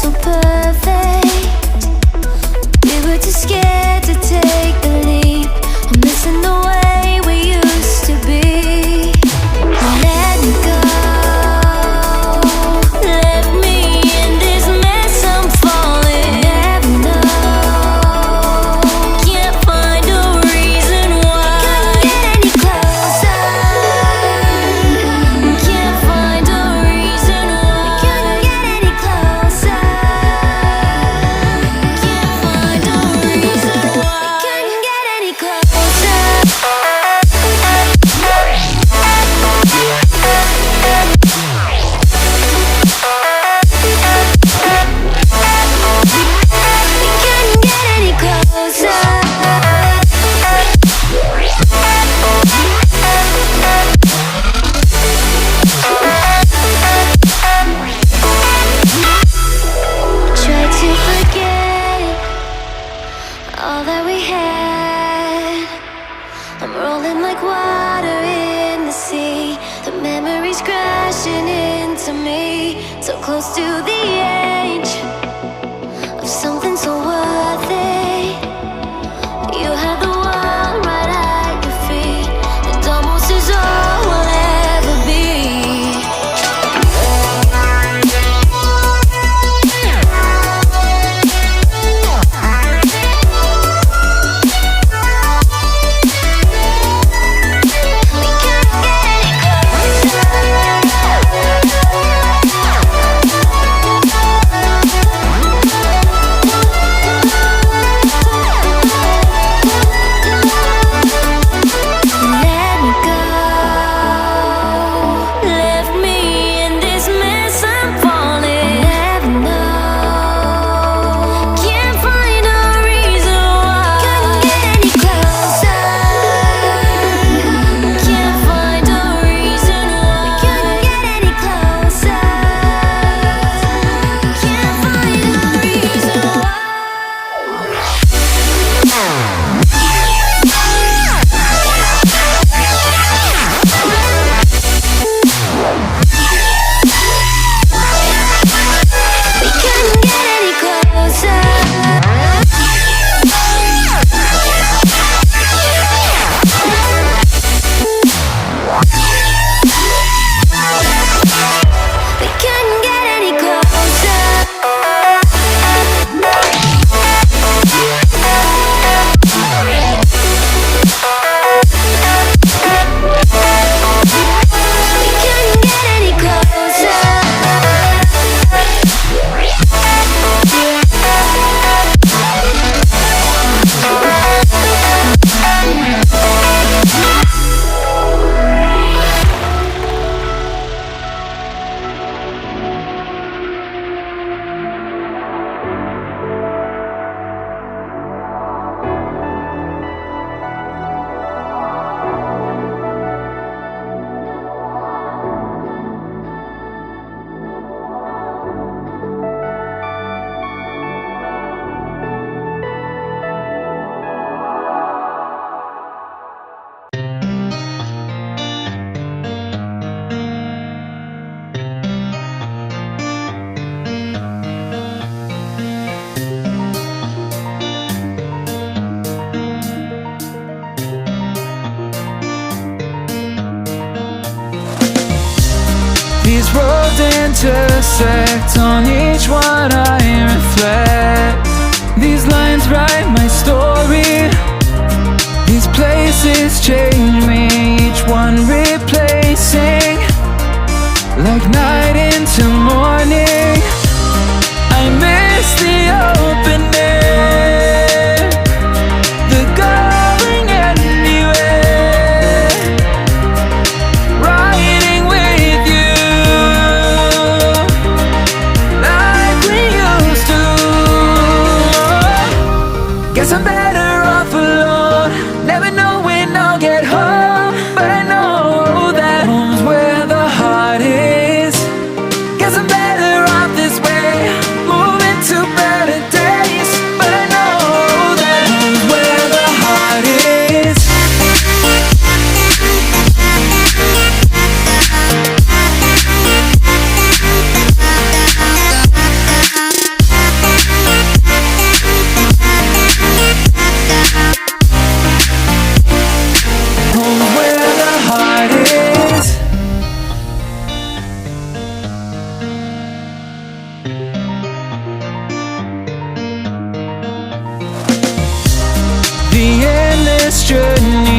so perfect. We were too scared to take the leap. I'm missing the way we used to be. Let me go. Left me in this mess, I'm falling. Never know. Can't find a reason why. Couldn't get any closer. Can't find a reason why. Couldn't get any closer. Can't find a reason why. Couldn't get any closer. Couldn't get any closer. Tried to forget all that we had. I'm rolling like water in the sea. The memories crashing into me. So close to the edge of something so worth it. You had the world right at your feet. It almost is all we'll ever be. We can't get any closer. Let me go. Left me in this mess, I'm falling. Never know. Can't find a reason why. Couldn't get any closer. Can't find a reason why. Couldn't get any closer. Can't find a reason why. We couldn't get any closer. We couldn't get any closer. We couldn't get any closer. These roads intersect, on each one I reflect. These lines write my story. These places change me, each one replacing. Like night into morning, I miss the open air, the going anywhere, riding with you, like we this journey.